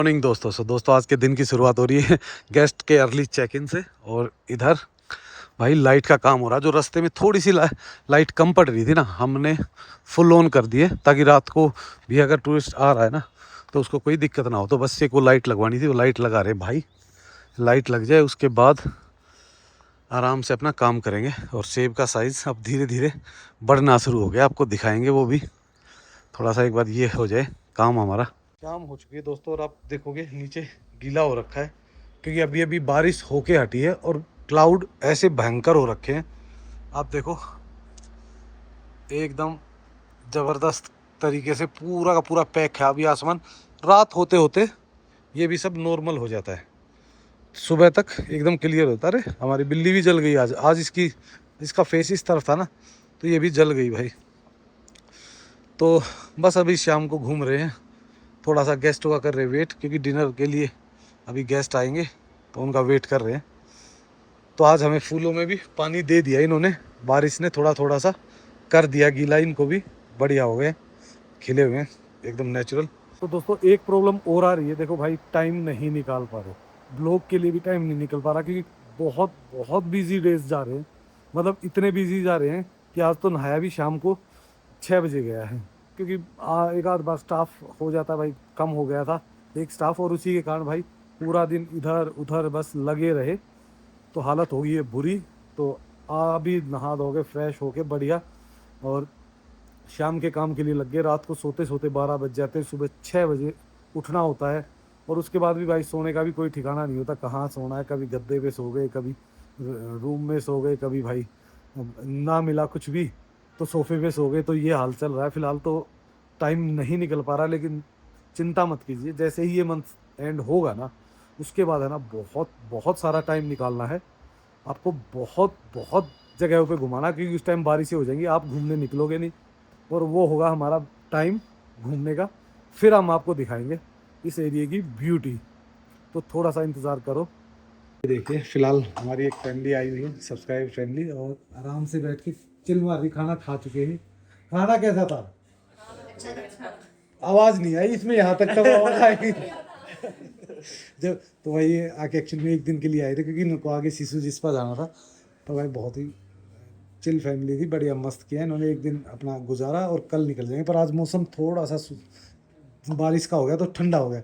Morning दोस्तों आज के दिन की शुरुआत हो रही है गेस्ट के अर्ली चेक इन से। और इधर भाई लाइट का काम हो रहा है। जो रास्ते में थोड़ी सी लाइट कम पड़ रही थी ना, हमने फुल ऑन कर दिए ताकि रात को भी अगर टूरिस्ट आ रहा है ना तो उसको कोई दिक्कत ना हो। तो बस एक वो लाइट लगवानी थी, वो लाइट लगा रहे भाई। लाइट लग जाए उसके बाद आराम से अपना काम करेंगे। और सेब का साइज़ अब धीरे धीरे बढ़ना शुरू हो गया, आपको दिखाएंगे वो भी। थोड़ा सा एक बार ये हो जाए काम हमारा। शाम हो चुकी है दोस्तों और आप देखोगे नीचे गीला हो रखा है क्योंकि अभी अभी बारिश होके हटी है और क्लाउड ऐसे भयंकर हो रखे हैं। आप देखो एकदम ज़बरदस्त तरीके से पूरा का पूरा पैक है। अभी आसमान रात होते होते ये भी सब नॉर्मल हो जाता है, सुबह तक एकदम क्लियर होता है। अरे हमारी बिल्ली भी जल गई आज। आज इसका फेस इस तरफ था ना तो ये भी जल गई भाई। तो बस अभी शाम को घूम रहे हैं, थोड़ा सा गेस्टों का कर रहे हैं वेट क्योंकि डिनर के लिए अभी गेस्ट आएंगे तो उनका वेट कर रहे हैं। तो आज हमें फूलों में भी पानी दे दिया इन्होंने, बारिश ने थोड़ा थोड़ा सा कर दिया गीला, इनको भी बढ़िया हो गए, खिले हुए हैं एकदम नेचुरल। तो दोस्तों एक प्रॉब्लम और आ रही है, देखो भाई टाइम नहीं निकाल पा रहे, ब्लॉग के लिए भी टाइम नहीं निकल पा रहा क्योंकि बहुत बहुत बिजी डेज जा रहे हैं। मतलब इतने बिजी जा रहे हैं कि आज तो नहाया भी शाम को 6 बजे गया है क्योंकि एक आध बार स्टाफ हो जाता भाई, कम हो गया था एक स्टाफ और उसी के कारण भाई पूरा दिन इधर उधर बस लगे रहे तो हालत हो गई है बुरी। तो अभी नहा धोके फ्रेश होके बढ़िया और शाम के काम के लिए लग गए। रात को सोते सोते 12 बज जाते हैं, सुबह 6 बजे उठना होता है और उसके बाद भी भाई सोने का भी कोई ठिकाना नहीं होता, कहाँ सोना है। कभी गद्दे पे सो गए, कभी रूम में सो गए, कभी भाई ना मिला कुछ भी तो सोफे पे सो गए। तो ये हाल चल रहा है फिलहाल, तो टाइम नहीं निकल पा रहा। लेकिन चिंता मत कीजिए, जैसे ही ये मंथ एंड होगा ना उसके बाद है ना बहुत बहुत सारा टाइम निकालना है आपको, बहुत बहुत जगहों पे घुमाना क्योंकि उस टाइम बारिशें हो जाएंगी, आप घूमने निकलोगे नहीं और वो होगा हमारा टाइम घूमने का। फिर हम आपको दिखाएंगे इस एरिया की ब्यूटी, तो थोड़ा सा इंतज़ार करो। देखिए फिलहाल हमारी एक फैमिली आई हुई है, सब्सक्राइब फैमिली, और आराम से बैठ के चिल मार रही, खाना खा चुके हैं। खाना कैसा था? आवाज़ नहीं आई इसमें, यहाँ तक तो आवाज़ आई। जब तो भाई आके एक्चुअली में एक दिन के लिए आए थे क्योंकि इनको आगे सिसु जिस्पा जाना था। तो भाई बहुत ही चिल फैमिली थी, बढ़िया मस्त किया इन्होंने, एक दिन अपना गुजारा और कल निकल जाएंगे। पर आज मौसम थोड़ा सा बारिश का हो गया तो ठंडा हो गया।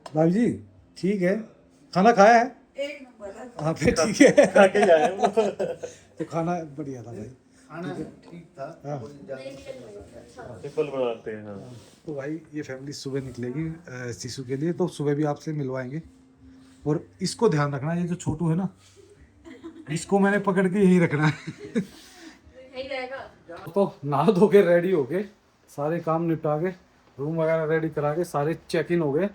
भाभी जी ठीक है, खाना खाया है? एक नंबर। हाँ फिर ठीक है, खा के जाए। तो खाना बढ़िया था भाई, खाना ठीक था। हाँ सिंपल बनाते हैं। हाँ तो भाई ये फैमिली सुबह निकलेगी सिसु के लिए, तो सुबह भी आपसे मिलवाएंगे। और इसको ध्यान रखना, ये जो छोटू है ना इसको मैंने पकड़ के यही रखना है। तो नहा धो के रेडी हो गए, सारे काम निपटा के रूम वगैरह रेडी करा के सारे चेक इन हो गए।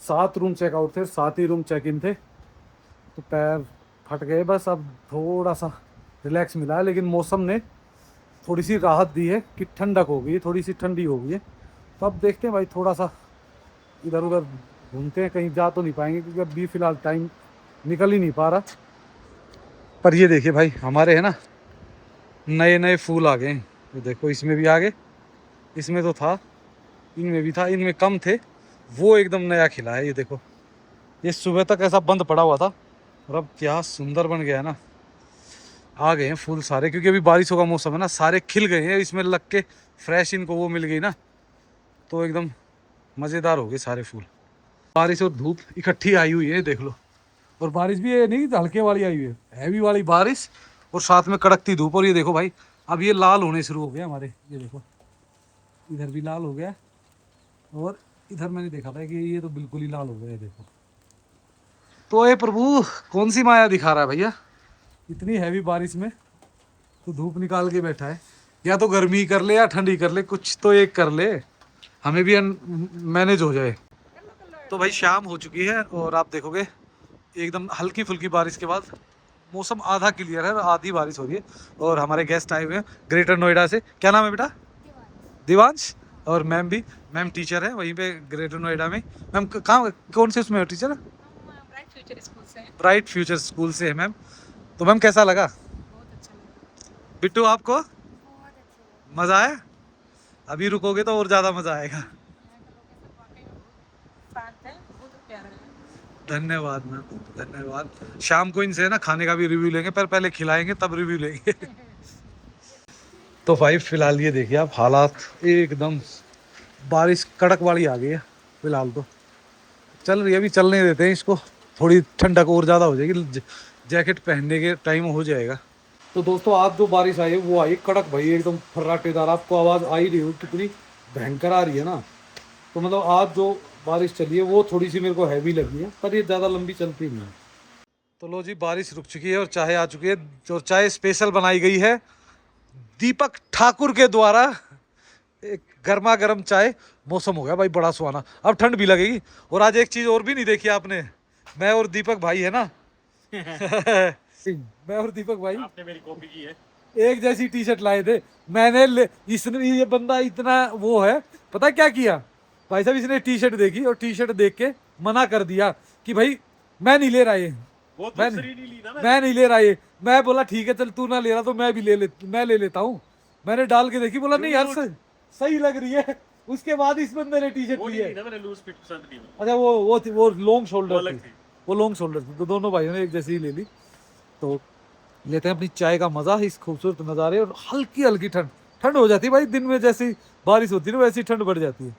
7 रूम चेकआउट थे, 7 ही रूम चेक इन थे। तो पैर फट गए बस, अब थोड़ा सा रिलैक्स मिला है। लेकिन मौसम ने थोड़ी सी राहत दी है कि ठंडक हो गई है, थोड़ी सी ठंडी हो गई है। तो अब देखते हैं भाई, थोड़ा सा इधर उधर घूमते हैं, कहीं जा तो नहीं पाएंगे क्योंकि अभी फ़िलहाल टाइम निकल ही नहीं पा रहा। पर ये देखिए भाई हमारे है ना नए नए फूल आ गए हैं। तो देखो इसमें भी आ गए, इसमें तो था, इनमें भी था, इनमें कम थे, वो एकदम नया खिला है। ये देखो ये सुबह तक ऐसा बंद पड़ा हुआ था और अब क्या सुंदर बन गया है ना। आ गए हैं फूल सारे क्योंकि अभी बारिशों का मौसम है ना, सारे खिल गए हैं इसमें लग के, फ्रेश इनको वो मिल गई ना तो एकदम मज़ेदार हो गए सारे फूल। बारिश और धूप इकट्ठी आई हुई है देख लो, और बारिश भी ये नहीं हल्के वाली आई हुई है, हैवी वाली बारिश और साथ में कड़कती धूप। और ये देखो भाई अब ये लाल होने शुरू हो गए हमारे, ये देखो इधर भी लाल हो गया और इधर मैंने देखा था कि ये तो बिल्कुल ही लाल हो गया है देखो। तो ये प्रभु कौन सी माया दिखा रहा है भैया, इतनी हैवी बारिश में तो धूप निकाल के बैठा है। या तो गर्मी कर ले या ठंडी कर ले, कुछ तो एक कर ले, हमें भी मैनेज हो जाए। तो भाई शाम हो चुकी है और आप देखोगे एकदम हल्की फुल्की बारिश के बाद मौसम आधा क्लियर है और आधी बारिश हो रही है। और हमारे गेस्ट आए हुए हैं ग्रेटर नोएडा से। क्या नाम है बेटा? दिवांश। और मैम भी, मैम टीचर है वहीं पे ग्रेटर नोएडा में। मैम कहाँ कौन से उसमें टीचर है? ब्राइट फ्यूचर स्कूल से। ब्राइट फ्यूचर स्कूल से है मैम। तो मैम कैसा लगा? बहुत अच्छा लगा। बिट्टू आपको मज़ा आया? अभी रुकोगे तो और ज़्यादा मज़ा आएगा। शांत है, धन्यवाद मैम, धन्यवाद। शाम को इनसे ना खाने का भी रिव्यू लेंगे, पर पहले खिलाएंगे तब रिव्यू लेंगे। तो भाई फिलहाल ये देखिए आप, हालात एकदम बारिश कड़क वाली आ गई है। फिलहाल तो चल रही है, अभी चलने देते हैं इसको, थोड़ी ठंडक और ज़्यादा हो जाएगी, जैकेट पहनने के टाइम हो जाएगा। तो दोस्तों आज जो बारिश आई है वो आई कड़क भाई, एकदम फर्राटेदार। आपको आवाज़ आ ही रही हो कितनी भयंकर आ रही है ना। तो मतलब आज जो बारिश चली है वो थोड़ी सी मेरे को हैवी लगी है, पर ये ज़्यादा लंबी चलती नहीं है। तो लो जी, बारिश रुक चुकी है और चाय आ चुकी है। जो चाय स्पेशल बनाई गई है दीपक ठाकुर के द्वारा, एक गर्मा गर्म चाय। मौसम हो गया भाई बड़ा सुहाना, अब ठंड भी लगेगी। और आज एक चीज और भी नहीं देखी आपने, मैं और दीपक भाई है ना। मैं और दीपक भाई आपने मेरी कॉपी की है। एक जैसी टी शर्ट लाए थे। इसने, ये बंदा इतना वो है, पता क्या किया भाई साहब, इसने टी शर्ट देखी और टी शर्ट देख के मना कर दिया कि भाई मैं नहीं ले रहा ये, वो मैं दूसरी नहीं ली ना मैं नहीं ले रहा ये। मैं बोला ठीक है चल, तू ना ले रहा तो मैं भी मैं ले लेता हूँ। मैंने डाल के देखी, बोला नहीं यार सही लग रही है। उसके बाद इस बंदे ने टी शर्ट वो ली नहीं है। ली ना मैंने, लूज फिट पसंद नहीं हुई। अच्छा वो लॉन्ग वो शोल्डर अलग थी, थी। वो लॉन्ग शोल्डर थी। तो दोनों भाइयों ने एक जैसी ही ले ली। तो लेते हैं अपनी चाय का मजा, इस खूबसूरत नज़ारे। और हल्की हल्की ठंड ठंड हो जाती है भाई, दिन में जैसी बारिश होती है ना वैसी ठंड बढ़ जाती है।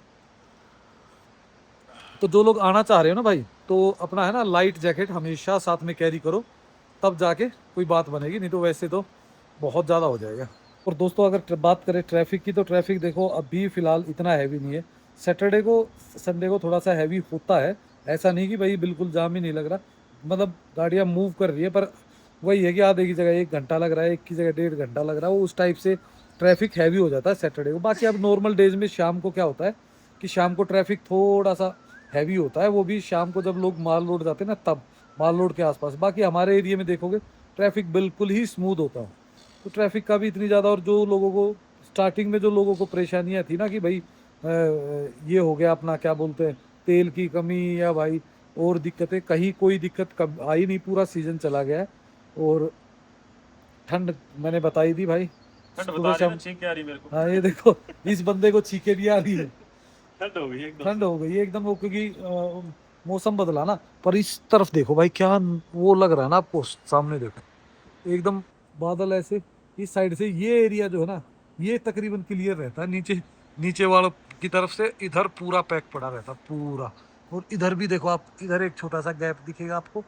तो जो लोग आना चाह रहे हो ना भाई, तो अपना है ना लाइट जैकेट हमेशा साथ में कैरी करो, तब जाके कोई बात बनेगी, नहीं तो वैसे तो बहुत ज़्यादा हो जाएगा। और दोस्तों अगर बात करें ट्रैफिक की, तो ट्रैफिक देखो अभी फ़िलहाल इतना हैवी नहीं है। सैटरडे को संडे को थोड़ा सा हैवी होता है, ऐसा नहीं कि भाई बिल्कुल जाम ही नहीं लग रहा। मतलब गाड़ियाँ मूव कर रही है, पर वही है कि आधे की जगह 1 घंटा लग रहा है, एक की जगह 1.5 घंटा लग रहा है। वो उस टाइप से ट्रैफिक हैवी हो जाता है सैटरडे को। बाकी अब नॉर्मल डेज में शाम को क्या होता है कि शाम को ट्रैफिक थोड़ा सा हैवी होता है, वो भी शाम को जब लोग माल रोड जाते हैं ना तब, माल रोड के आसपास। बाकी हमारे एरिया में देखोगे ट्रैफिक बिल्कुल ही स्मूथ होता है। तो ट्रैफिक का भी इतनी ज़्यादा, और जो लोगों को स्टार्टिंग में जो लोगों को परेशानियाँ थी ना कि भाई ये हो गया अपना क्या बोलते हैं, तेल की कमी या भाई और दिक्कतें, कहीं कोई दिक्कत कब आई नहीं, पूरा सीज़न चला गया है। और ठंड मैंने बताई थी भाई, ठंड सुबह बता रही शाम। ना, छींक आ रही मेरे को। हाँ ये देखो, इस बंदे को छींके भी आ रही है। ठंड हो गई एकदम ठंड से। हो गई है एकदम, वो क्योंकि मौसम बदला ना। पर इस तरफ देखो भाई, क्या वो लग रहा है ना आपको, सामने देखो एकदम बादल ऐसे। इस साइड से ये एरिया जो है ना, ये तकरीबन क्लियर रहता है। नीचे नीचे वालों की तरफ से इधर पूरा पैक पड़ा रहता पूरा। और इधर भी देखो आप, इधर एक छोटा सा गैप दिखेगा आपको,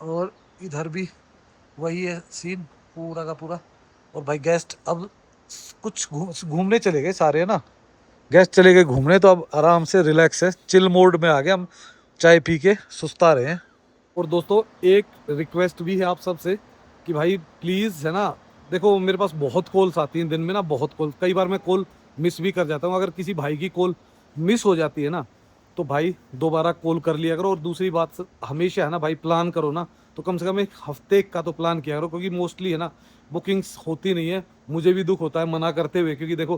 और इधर भी वही है सीन पूरा का पूरा। और भाई गेस्ट अब कुछ घूमने चले गए सारे, है ना। गेस्ट चले गए घूमने, तो अब आराम से रिलैक्स है, चिल मोड में आ गए हम, चाय पी के सुस्ता रहे हैं। और दोस्तों एक रिक्वेस्ट भी है आप सबसे कि भाई प्लीज़ है ना, देखो मेरे पास बहुत कॉल्स आती हैं दिन में ना, बहुत कॉल, कई बार मैं कॉल मिस भी कर जाता हूँ। अगर किसी भाई की कॉल मिस हो जाती है ना, तो भाई दोबारा कॉल कर लिया करो। और दूसरी बात हमेशा है ना भाई, प्लान करो ना तो कम से कम एक हफ्ते का तो प्लान किया करो, क्योंकि मोस्टली है ना बुकिंग्स होती नहीं है। मुझे भी दुख होता है मना करते हुए, क्योंकि देखो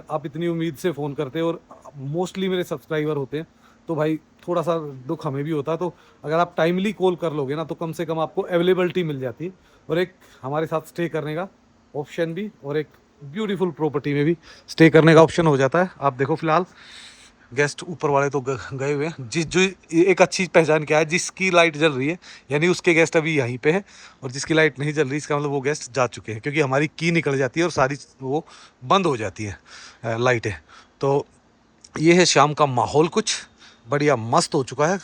आप इतनी उम्मीद से फ़ोन करते हो और मोस्टली मेरे सब्सक्राइबर होते हैं, तो भाई थोड़ा सा दुख हमें भी होता है। तो अगर आप टाइमली कॉल कर लोगे ना, तो कम से कम आपको अवेलेबिलिटी मिल जाती है, और एक हमारे साथ स्टे करने का ऑप्शन भी, और एक ब्यूटीफुल प्रॉपर्टी में भी स्टे करने का ऑप्शन हो जाता है। आप देखो फिलहाल गेस्ट ऊपर वाले तो गए हुए हैं। जिस जो एक अच्छी पहचान क्या है, जिसकी लाइट जल रही है यानी उसके गेस्ट अभी यहीं पे है, और जिसकी लाइट नहीं जल रही इसका मतलब वो गेस्ट जा चुके हैं, क्योंकि हमारी की निकल जाती है और सारी वो बंद हो जाती है लाइटें। तो ये है शाम का माहौल, कुछ बढ़िया मस्त हो चुका है।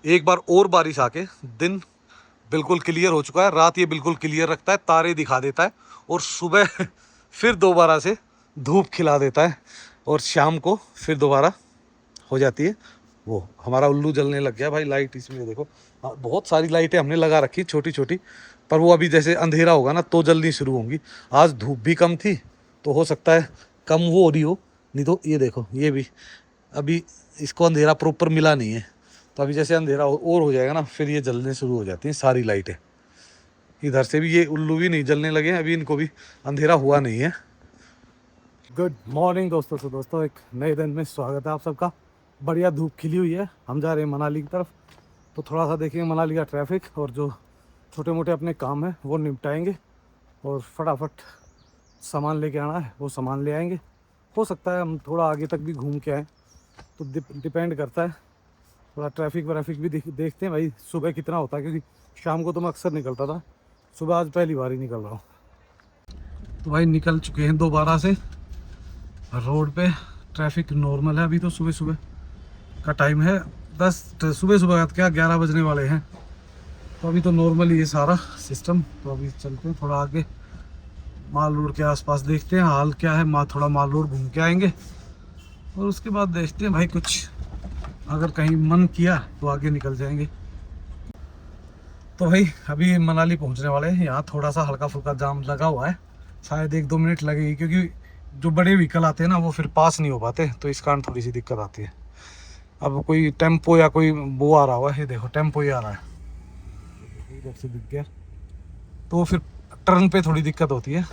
एक बार और बारिश आके दिन बिल्कुल क्लियर हो चुका है। रात ये बिल्कुल क्लियर रखता है, तारे दिखा देता है, और सुबह फिर दोबारा से धूप खिला देता है, और शाम को फिर दोबारा हो जाती है। वो हमारा उल्लू जलने लग गया भाई, लाइट इसमें देखो। हाँ, बहुत सारी लाइटें हमने लगा रखी छोटी छोटी, पर वो अभी जैसे अंधेरा होगा ना तो जल्दी शुरू होंगी। आज धूप भी कम थी, तो हो सकता है कम वो हो रही हो, नहीं तो ये देखो ये भी अभी इसको अंधेरा प्रॉपर मिला नहीं है। तो अभी जैसे अंधेरा और हो जाएगा ना, फिर ये जलने शुरू हो जाती हैं सारी लाइटें। इधर से भी ये उल्लू भी नहीं जलने लगे हैं, अभी इनको भी अंधेरा हुआ नहीं है। गुड मॉर्निंग दोस्तों। से दोस्तों एक नए दिन में स्वागत है आप सबका। बढ़िया धूप खिली हुई है, हम जा रहे हैं मनाली की तरफ। तो थोड़ा सा देखेंगे मनाली का ट्रैफिक, और जो छोटे मोटे अपने काम हैं वो निपटाएंगे, और फटाफट सामान लेके आना है वो सामान ले आएंगे। हो सकता है हम थोड़ा आगे तक भी घूम के आएँ, तो डिपेंड करता है थोड़ा ट्रैफिक व्रैफिक भी देखते हैं भाई सुबह कितना होता है, क्योंकि शाम को तो मैं अक्सर निकलता था, सुबह आज पहली बार ही निकल रहा हूँ। तो भाई निकल चुके हैं दोबारा से रोड पे। ट्रैफिक नॉर्मल है, अभी तो सुबह सुबह का टाइम है, 10 सुबह सुबह क्या 11 बजने वाले हैं, तो अभी तो नॉर्मल ही है सारा सिस्टम। तो अभी चलते हैं थोड़ा आगे माल रोड के आसपास, देखते हैं हाल क्या है। थोड़ा माल रोड घूम के आएंगे और उसके बाद देखते हैं भाई, कुछ अगर कहीं मन किया तो आगे निकल जाएंगे। तो भाई अभी मनाली पहुंचने वाले हैं। यहाँ थोड़ा सा हल्का फुल्का जाम लगा हुआ है, शायद 1-2 मिनट लगेगी, क्योंकि जो बड़े व्हीकल आते हैं ना वो फिर पास नहीं हो पाते, तो इस कारण थोड़ी सी दिक्कत आती है। अब कोई टेम्पो या कोई वो आ रहा हुआ है, देखो टेम्पो ही आ रहा है, इधर से दिख गया, तो फिर टर्न पे थोड़ी दिक्कत होती है।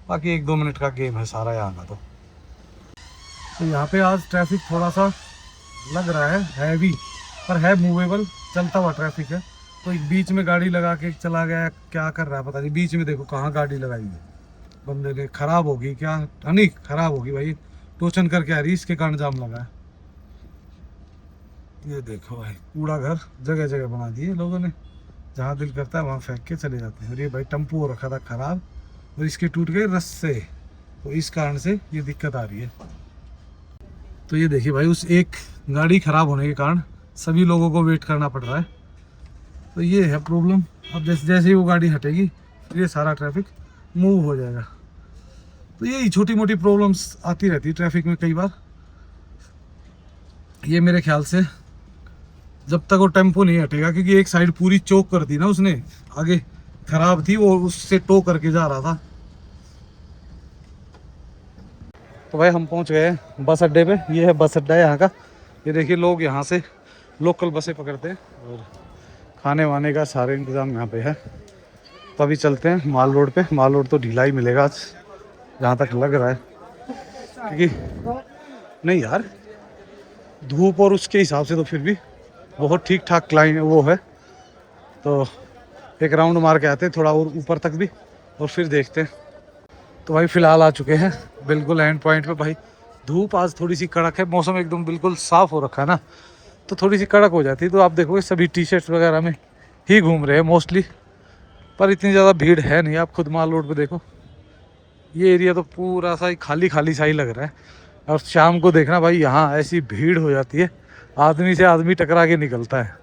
बाकी 1-2 मिनट का गेम है सारा यहाँ का। तो यहाँ पे आज ट्रैफिक थोड़ा सा लग रहा है हैवी, पर है मूवेबल, चलता हुआ ट्रैफिक है। कोई बीच में गाड़ी लगा के चला गया, क्या कर रहा है पता नहीं। बीच में देखो कहाँ गाड़ी लगाई है बंदे ने, खराब होगी क्या, नहीं खराब होगी भाई, टोचन करके आ रही, इसके कारण जाम लगा है। ये देखो भाई कूड़ा घर जगह जगह बना दिए लोगों ने, जहाँ दिल करता है वहाँ फेंक के चले जाते हैं। और ये भाई टेम्पो हो रखा था खराब, और इसके टूट गए रस्से, तो इस कारण से ये दिक्कत आ रही है। तो ये देखिए भाई, उस एक गाड़ी खराब होने के कारण सभी लोगों को वेट करना पड़ रहा है, तो ये है प्रॉब्लम। अब जैसे जैसे ही वो गाड़ी हटेगी फिर ये सारा ट्रैफिक मूव हो जाएगा। तो यही छोटी मोटी प्रॉब्लम्स आती रहती है ट्रैफिक में कई बार। ये मेरे ख्याल से जब तक वो टेम्पो नहीं हटेगा, क्योंकि एक साइड पूरी चौक कर दी ना उसने, आगे खराब थी वो, उससे टो करके जा रहा था। तो भाई हम पहुंच गए हैं बस अड्डे पे। ये है बस अड्डा यहाँ का। ये देखिए लोग यहाँ से लोकल बसें पकड़ते हैं, और खाने वाने का सारे इंतज़ाम यहाँ पे है। तो अभी चलते हैं माल रोड पे। माल रोड तो ढीला ही मिलेगा आज, जहाँ तक लग रहा है, क्योंकि नहीं यार धूप और उसके हिसाब से तो फिर भी बहुत ठीक ठाक क्लाइन वो है। तो एक राउंड मार के आते हैं थोड़ा और ऊपर तक भी, और फिर देखते हैं। तो भाई फ़िलहाल आ चुके हैं बिल्कुल एंड पॉइंट पे। भाई धूप आज थोड़ी सी कड़क है, मौसम एकदम बिल्कुल साफ़ हो रखा है ना, तो थोड़ी सी कड़क हो जाती है। तो आप देखोगे सभी टी-शर्ट्स वगैरह में ही घूम रहे हैं मोस्टली, पर इतनी ज़्यादा भीड़ है नहीं। आप खुद माल रोड पे देखो, ये एरिया तो पूरा सा ही खाली खाली सा ही लग रहा है। और शाम को देखना भाई, यहाँ ऐसी भीड़ हो जाती है, आदमी से आदमी टकरा के निकलता है।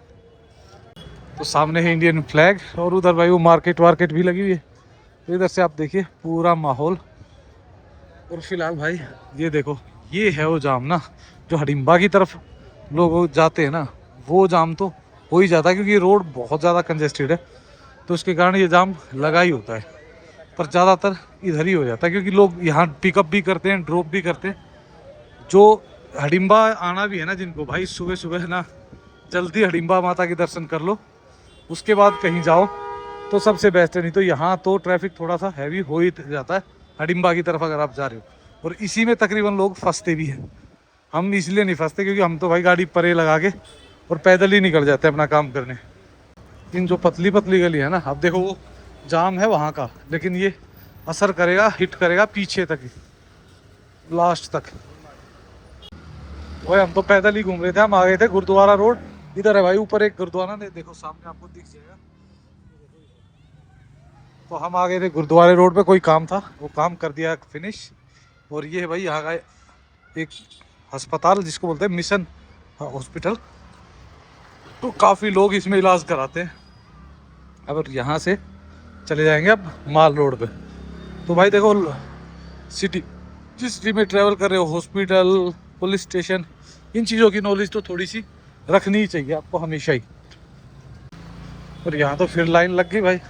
तो सामने है इंडियन फ्लैग, और उधर भाई वो मार्केट वार्केट भी लगी हुई है। तो इधर से आप देखिए पूरा माहौल। और फिलहाल भाई ये देखो, ये है वो जाम ना, जो हडिम्बा की तरफ लोग जाते हैं ना, वो जाम तो हो ही जाता है, क्योंकि रोड बहुत ज़्यादा कंजेस्टेड है, तो उसके कारण ये जाम लगा ही होता है। पर ज़्यादातर इधर ही हो जाता है, क्योंकि लोग यहाँ पिकअप भी करते हैं, ड्रॉप भी करते हैं। जो हडिम्बा आना भी है ना जिनको, भाई सुबह सुबह ना जल्दी हडिम्बा माता के दर्शन कर लो, उसके बाद कहीं जाओ तो सबसे बेस्ट है। नहीं तो यहाँ तो ट्रैफिक थोड़ा सा हैवी हो ही जाता है हडिम्बा की तरफ अगर आप जा रहे हो, और इसी में तकरीबन लोग फंसते भी हैं। हम इसलिए नहीं फंसते क्योंकि हम तो भाई गाड़ी परे लगा के और पैदल ही निकल जाते हैं अपना काम करने। इन जो पतली पतली गली है ना, अब देखो वो जाम है वहाँ का, लेकिन ये असर करेगा, हिट करेगा पीछे तक ही, लास्ट तक। भाई हम तो पैदल ही घूम रहे थे, हम आ गए थे गुरुद्वारा रोड। इधर है भाई ऊपर एक गुरुद्वारा, ने देखो सामने आपको दिख जाएगा। तो हम आ गए थे गुरुद्वारे रोड पे, कोई काम था, वो काम कर दिया फिनिश। और ये है भाई यहाँ का एक अस्पताल जिसको बोलते हैं मिशन हॉस्पिटल। तो काफ़ी लोग इसमें इलाज कराते हैं। अब यहाँ से चले जाएंगे अब माल रोड पे। तो भाई देखो सिटी, जिस सिटी में ट्रैवल कर रहे हो, हॉस्पिटल, पुलिस स्टेशन, इन चीज़ों की नॉलेज तो थोड़ी सी रखनी ही चाहिए आपको हमेशा ही। और यहाँ तो फिर लाइन लग गई भाई,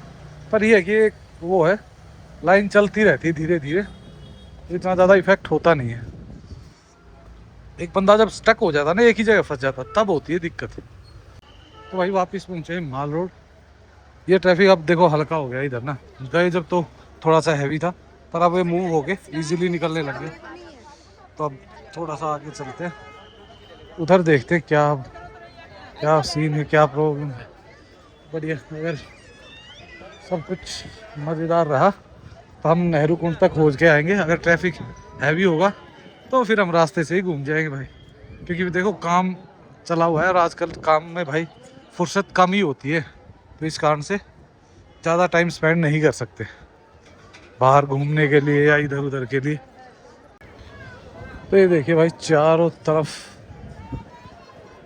पर यह है कि एक वो है, लाइन चलती रहती है धीरे धीरे, इतना ज़्यादा इफेक्ट होता नहीं है। एक बंदा जब स्टक हो जाता ना, एक ही जगह फंस जाता, तब होती है दिक्कत। तो भाई वापस पहुँचे माल रोड। ये ट्रैफिक अब देखो हल्का हो गया इधर ना, गए जब तो थोड़ा सा हैवी था, पर अब ये मूव हो के ईजिली निकलने लग गए। तो अब थोड़ा सा आगे चलते हैं, उधर देखते हैं क्या क्या सीन है, क्या प्रॉब्लम है। बढ़िया, अगर सब कुछ मज़ेदार रहा तो हम नेहरू कुंड तक खोज के आएंगे। अगर ट्रैफिक हैवी होगा तो फिर हम रास्ते से ही घूम जाएंगे भाई, क्योंकि देखो काम चला हुआ है और आजकल काम में भाई फुर्सत कम ही होती है, तो इस कारण से ज़्यादा टाइम स्पेंड नहीं कर सकते बाहर घूमने के लिए या इधर उधर के लिए। तो ये देखिए भाई चारों तरफ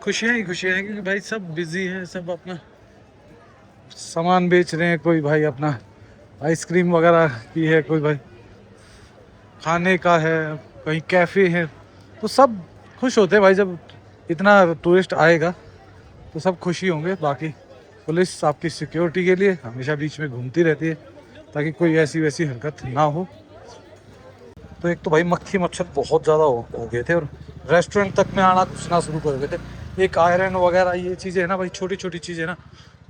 खुशियाँ ही खुशियाँ हैं, क्योंकि भाई सब बिजी हैं, सब अपना सामान बेच रहे हैं। कोई भाई अपना आइसक्रीम वगैरह की है, कोई भाई खाने का है, कहीं कैफ़े है। तो सब खुश होते हैं भाई, जब इतना टूरिस्ट आएगा तो सब खुशी होंगे। बाकी पुलिस आपकी सिक्योरिटी के लिए हमेशा बीच में घूमती रहती है ताकि कोई ऐसी वैसी हरकत ना हो। तो एक तो भाई मक्खी मच्छर बहुत ज़्यादा हो गए थे और रेस्टोरेंट तक में आना घुसना शुरू कर गए थे। एक आयरन वगैरह ये चीज़ें है ना भाई, छोटी छोटी चीज़ें ना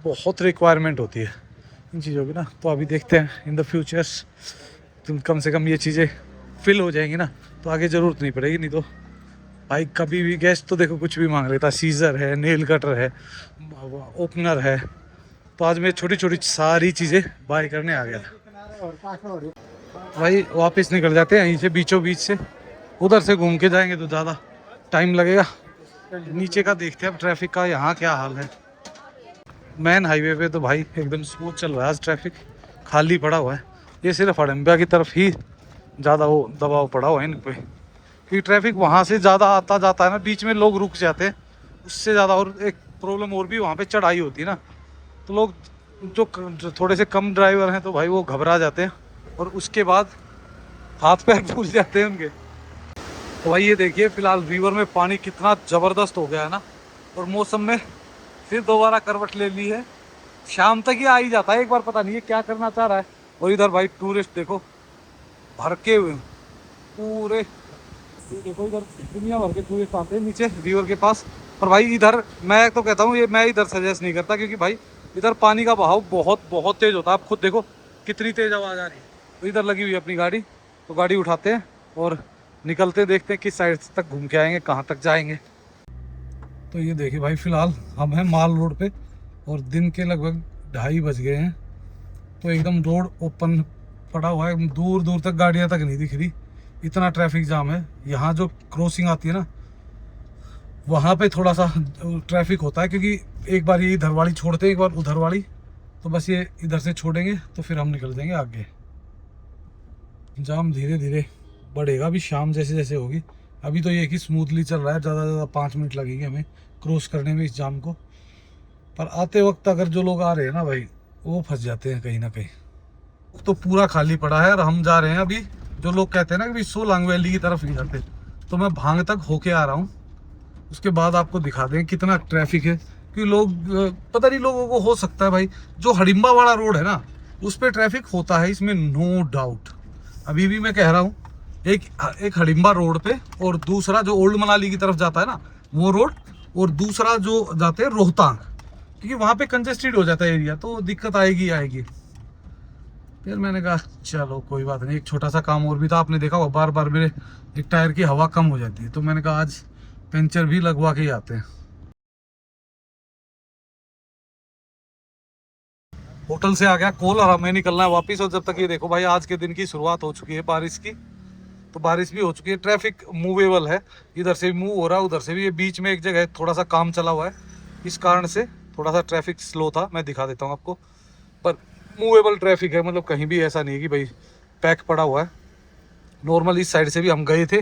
बहुत रिक्वायरमेंट होती है इन चीज़ों की ना। तो अभी देखते हैं इन द फ्यूचर्स तुम कम से कम ये चीज़ें फिल हो जाएंगी ना तो आगे ज़रूरत नहीं पड़ेगी। नहीं तो भाई कभी भी गेस्ट तो देखो कुछ भी मांग लेता, सीज़र है, नेल कटर है, ओपनर है। तो आज मैं छोटी छोटी सारी चीज़ें बाय करने आ गया था भाई। वापस निकल जाते हैं यहीं से बीचों बीच से, उधर से घूम के जाएंगे तो ज़्यादा टाइम लगेगा। नीचे का देखते हैं अब ट्रैफिक का यहाँ क्या हाल है। मेन हाईवे पे तो भाई एकदम स्मूथ चल रहा है, आज ट्रैफिक खाली पड़ा हुआ है। ये सिर्फ हडम्बा की तरफ ही ज़्यादा वो दबाव पड़ा हुआ है इन पे, क्योंकि ट्रैफिक वहाँ से ज़्यादा आता जाता है ना, बीच में लोग रुक जाते हैं उससे ज़्यादा। और एक प्रॉब्लम और भी वहाँ पे चढ़ाई होती है ना, तो लोग जो थोड़े से कम ड्राइवर हैं तो भाई वो घबरा जाते हैं और उसके बाद हाथ पैर फूल जाते हैं उनके। तो भाई ये देखिए फिलहाल रिवर में पानी कितना ज़बरदस्त हो गया है ना, और मौसम में फिर दोबारा करवट ले ली है। शाम तक ही आ ही जाता है एक बार, पता नहीं है क्या करना चाह रहा है। और इधर भाई टूरिस्ट देखो भर के हुए पूरे, देखो इधर दुनिया भर के टूरिस्ट आते हैं नीचे रिवर के पास। और भाई इधर मैं तो कहता हूँ, ये मैं इधर सजेस्ट नहीं करता, क्योंकि भाई इधर पानी का बहाव बहुत बहुत तेज़ होता है। आप खुद देखो कितनी तेज़ आवाज़ आ रही है। तो इधर लगी हुई है अपनी गाड़ी, तो गाड़ी उठाते हैं और निकलते, देखते हैं किस साइड तक घूम के आएंगे, कहाँ तक जाएंगे। तो ये देखिए भाई फिलहाल हम हैं माल रोड पे और दिन के लगभग 2:30 बज गए हैं। तो एकदम रोड ओपन पड़ा हुआ है, दूर दूर तक गाड़ियाँ तक नहीं दिख रही, इतना ट्रैफिक जाम है। यहाँ जो क्रॉसिंग आती है ना वहाँ पे थोड़ा सा ट्रैफिक होता है, क्योंकि एक बार ये इधर वाली छोड़ते हैं, एक बार उधर वाली, तो बस ये इधर से छोड़ेंगे तो फिर हम निकल जाएंगे आगे। जाम धीरे धीरे बढ़ेगा अभी शाम जैसे जैसे होगी। अभी तो ये कि स्मूथली चल रहा है, ज़्यादा से ज़्यादा 5 मिनट लगेंगे हमें क्रॉस करने में इस जाम को। पर आते वक्त अगर जो लोग आ रहे हैं ना भाई वो फंस जाते हैं कहीं ना कहीं। तो पूरा खाली पड़ा है और हम जा रहे हैं अभी, जो लोग कहते हैं ना कि सोलांग वैली की तरफ नहीं जाते, तो मैं भांग तक होके आ रहा हूँ। उसके बाद आपको दिखा दें कितना ट्रैफिक है, क्योंकि लोग पता नहीं, लोगों को हो सकता है भाई जो हडिम्बा वाला रोड है ना उस पर ट्रैफिक होता है, इसमें नो डाउट। अभी भी मैं कह रहा हूँ एक हडिम्बा रोड पे और दूसरा जो ओल्ड मनाली की तरफ जाता है ना वो रोड, और दूसरा जो जाते हैं रोहतांग, क्योंकि वहाँ पे कंजेस्टेड हो जाता है एरिया, तो दिक्कत आएगी आएगी। फिर मैंने कहा चलो कोई बात नहीं, एक छोटा सा काम और भी था। आपने देखा होगा बार बार मेरे एक टायर की हवा कम हो जाती है, तो मैंने कहा आज पंचर भी लगवा के ही आते हैं। होटल से आ गया कॉल और हमें निकलना है वापस। और जब तक ये देखो भाई आज के दिन की शुरुआत हो चुकी है बारिश की, तो बारिश भी हो चुकी है, ट्रैफिक मूवेबल है, इधर से भी मूव हो रहा है उधर से भी। ये बीच में एक जगह थोड़ा सा काम चला हुआ है, इस कारण से थोड़ा सा ट्रैफिक स्लो था। मैं दिखा देता हूँ आपको, पर मूवेबल ट्रैफिक है, मतलब कहीं भी ऐसा नहीं है कि भाई पैक पड़ा हुआ है। नॉर्मल इस साइड से भी हम गए थे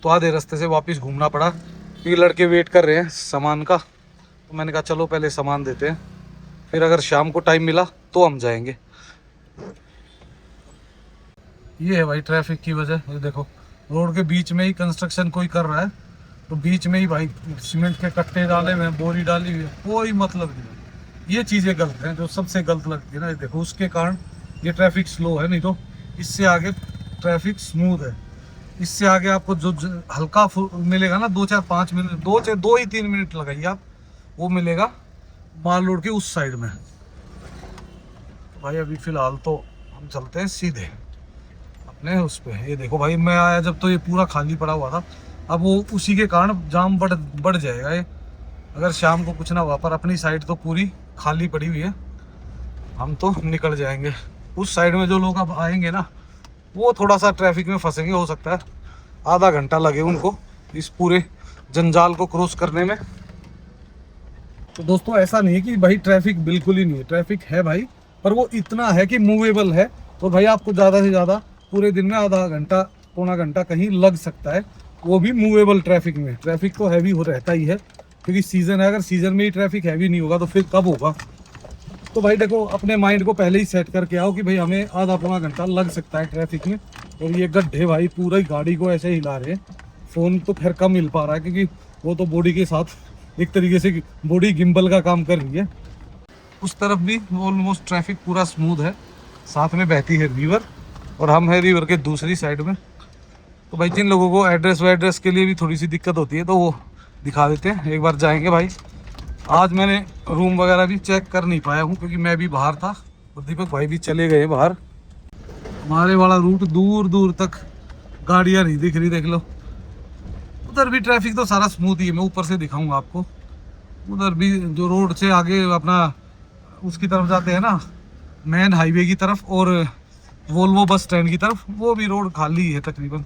तो आधे रास्ते से वापस घूमना पड़ा, क्योंकि लड़के वेट कर रहे हैं सामान का। तो मैंने कहा चलो पहले सामान देते हैं, फिर अगर शाम को टाइम मिला तो हम जाएंगे। ये है भाई ट्रैफिक की वजह। ये देखो रोड के बीच में ही कंस्ट्रक्शन कोई कर रहा है, तो बीच में ही भाई सीमेंट के कट्टे डाले हुए हैं, बोरी डाली हुई है, कोई मतलब नहीं। ये चीज़ें गलत हैं, जो सबसे गलत लगती है ना। ये देखो उसके कारण ये ट्रैफिक स्लो है, नहीं तो इससे आगे ट्रैफिक स्मूथ है। इससे आगे आपको जो हल्का मिलेगा ना 2-4-5 मिनट, 2 ही 3 मिनट लगाइए आप, वो मिलेगा माल रोड के उस साइड में। भाई अभी फिलहाल तो हम चलते हैं सीधे अपने उस पे। ये देखो भाई मैं आया जब तो ये पूरा खाली पड़ा हुआ था, अब वो उसी के कारण जाम बढ़ जाएगा ये, अगर शाम को कुछ ना हुआ। पर अपनी साइड तो पूरी खाली पड़ी हुई है, हम तो निकल जाएंगे। उस साइड में जो लोग अब आएंगे ना वो थोड़ा सा ट्रैफिक में फंसेंगे, हो सकता है आधा घंटा लगे उनको इस पूरे जंजाल को क्रॉस करने में। तो दोस्तों ऐसा नहीं है कि भाई ट्रैफिक बिल्कुल ही नहीं है, ट्रैफिक है भाई, पर वो इतना है कि मूवेबल है। तो भाई आपको ज़्यादा से ज़्यादा पूरे दिन में आधा घंटा पौना घंटा कहीं लग सकता है, वो भी मूवेबल ट्रैफिक में। ट्रैफिक तो हैवी हो रहता ही है क्योंकि सीज़न है, अगर सीज़न में ही ट्रैफिक हैवी नहीं होगा तो फिर कब होगा। तो भाई देखो, अपने माइंड को पहले ही सेट करके आओ कि भाई हमें आधा पौना घंटा लग सकता है ट्रैफिक में। और ये गड्ढे भाई पूरा ही गाड़ी को ऐसे हिला रहे हैं। फ़ोन तो खैर कम हिल पा रहा है क्योंकि वो तो बॉडी के साथ एक तरीके से बॉडी गिम्बल का काम कर रही है। उस तरफ भी ऑलमोस्ट ट्रैफिक पूरा स्मूथ है, साथ में बहती है रिवर और हम है रिवर के दूसरी साइड में। तो भाई जिन लोगों को एड्रेस के लिए भी थोड़ी सी दिक्कत होती है तो वो दिखा देते हैं, एक बार जाएंगे भाई। आज मैंने रूम वगैरह भी चेक कर नहीं पाया हूँ क्योंकि मैं भी बाहर था और दीपक भाई भी चले गए बाहर। हमारे वाला रूट दूर दूर तक गाड़ियाँ नहीं दिख रही, देख लो। उधर भी ट्रैफिक तो सारा स्मूथ ही है, मैं ऊपर से दिखाऊंगा आपको। उधर भी जो रोड से आगे अपना उसकी तरफ जाते हैं ना, मेन हाईवे की तरफ और वोल्वो बस स्टैंड की तरफ, वो भी रोड खाली है तकरीबन।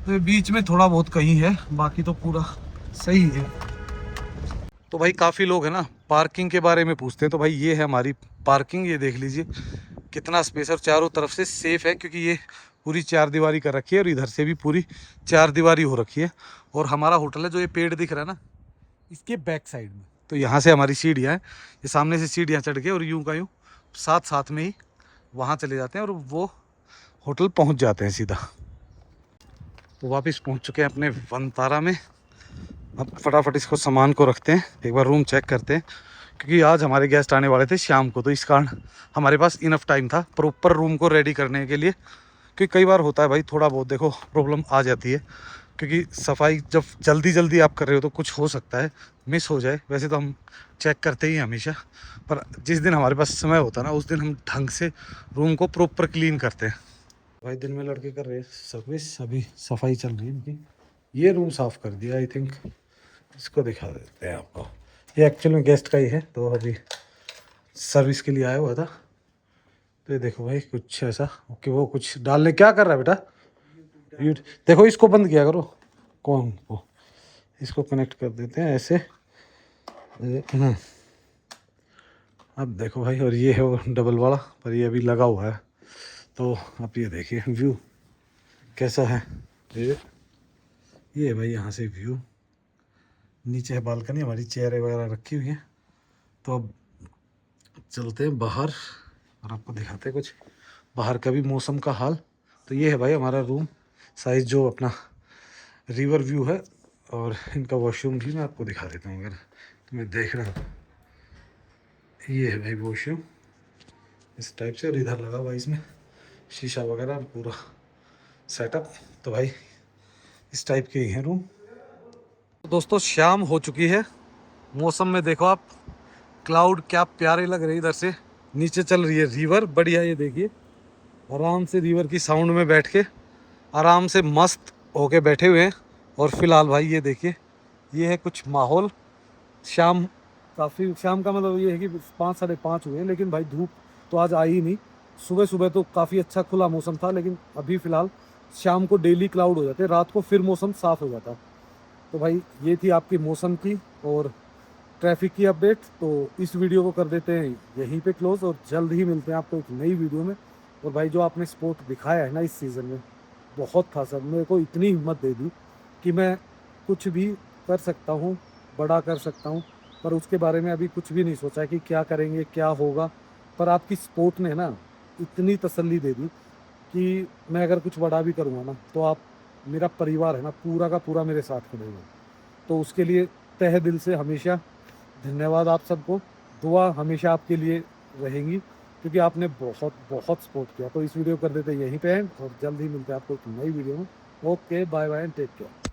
तो ये बीच में थोड़ा बहुत कहीं है, बाकी तो पूरा सही है। तो भाई काफ़ी लोग हैं ना पार्किंग के बारे में पूछते हैं, तो भाई ये है हमारी पार्किंग। ये देख लीजिए कितना स्पेस और चारों तरफ से सेफ है क्योंकि ये पूरी चार दीवारी कर रखी है और इधर से भी पूरी चार दीवारी हो रखी है। और हमारा होटल है जो ये पेड़ दिख रहा है ना, इसके बैक साइड में। तो यहाँ से हमारी सीढ़ियाँ हैं, ये सामने से सीढ़ियाँ चढ़ के और यूं का यूं साथ में ही वहाँ चले जाते हैं और वो होटल पहुँच जाते हैं सीधा। तो वापस पहुँच चुके हैं अपने वनतारा में। अब फटाफट इसको सामान को रखते हैं, एक बार रूम चेक करते हैं क्योंकि आज हमारे गेस्ट आने वाले थे शाम को, तो इस कारण हमारे पास इनफ टाइम था प्रॉपर रूम को रेडी करने के लिए। क्योंकि कई बार होता है भाई थोड़ा बहुत देखो प्रॉब्लम आ जाती है क्योंकि सफाई जब जल्दी आप कर रहे हो तो कुछ हो सकता है मिस हो जाए। वैसे तो हम चेक करते ही हैं हमेशा, पर जिस दिन हमारे पास समय होता है ना उस दिन हम ढंग से रूम को प्रॉपर क्लीन करते हैं। भाई दिन में लड़के कर रहे हैं सर्विस, अभी सफाई चल रही है इनकी। ये रूम साफ़ कर दिया आई थिंक, इसको दिखा देते हैं आपको। ये एक्चुअल में गेस्ट का ही है, तो अभी सर्विस के लिए आया हुआ था। तो ये देखो भाई कुछ ऐसा कि वो कुछ डालने क्या कर रहा है बेटा, देखो इसको बंद किया करो। कौन को इसको कनेक्ट कर देते हैं ऐसे। अब देखो भाई, और ये है वो डबल वाला, पर ये अभी लगा हुआ है। तो आप ये देखिए व्यू कैसा है। ये भाई यहाँ से व्यू, नीचे है बालकनी, हमारी चेयरें वगैरह रखी हुई हैं। तो अब चलते हैं बाहर और आपको दिखाते हैं कुछ बाहर का भी मौसम का हाल। तो ये है भाई हमारा रूम साइज जो अपना रिवर व्यू है, और इनका वॉशरूम भी मैं आपको दिखा देता हूँ अगर तुम्हें देख रहा हूँ। ये है भाई वॉशरूम इस टाइप से, और इधर लगा हुआ इसमें शीशा वगैरह पूरा सेटअप। तो भाई इस टाइप के ही हैं रूम। दोस्तों शाम हो चुकी है, मौसम में देखो आप क्लाउड क्या प्यारे लग रहे हैं। इधर से नीचे चल रही है रिवर बढ़िया, ये देखिए आराम से रिवर की साउंड में बैठ के आराम से मस्त होके बैठे हुए हैं। और फिलहाल भाई ये देखिए ये है कुछ माहौल। शाम काफ़ी, शाम का मतलब ये है कि 5 साढ़े 5 हुए हैं, लेकिन भाई धूप तो आज आई ही नहीं। सुबह तो काफ़ी अच्छा खुला मौसम था, लेकिन अभी फ़िलहाल शाम को डेली क्लाउड हो जाते, रात को फिर मौसम साफ़ हो जाता। तो भाई ये थी आपकी मौसम की और ट्रैफिक की अपडेट। तो इस वीडियो को कर देते हैं यहीं पे क्लोज, और जल्द ही मिलते हैं आपको एक नई वीडियो में। और भाई जो आपने स्पोर्ट दिखाया है ना इस सीज़न में, बहुत था सर। मेरे को इतनी हिम्मत दे दी कि मैं कुछ भी कर सकता हूँ, बड़ा कर सकता हूँ, पर उसके बारे में अभी कुछ भी नहीं सोचा कि क्या करेंगे क्या होगा। पर आपकी स्पोर्ट ने ना इतनी तसल्ली दे दी कि मैं अगर कुछ बड़ा भी करूँगा ना, तो आप मेरा परिवार है ना पूरा का पूरा मेरे साथ खड़ेगा। तो उसके लिए तहे दिल से हमेशा धन्यवाद आप सबको। दुआ हमेशा आपके लिए रहेंगी क्योंकि आपने बहुत सपोर्ट किया। तो इस वीडियो कर देते यहीं पे एंड, और जल्द ही मिलते हैं आपको एक नई वीडियो में। Okay bye bye and take care.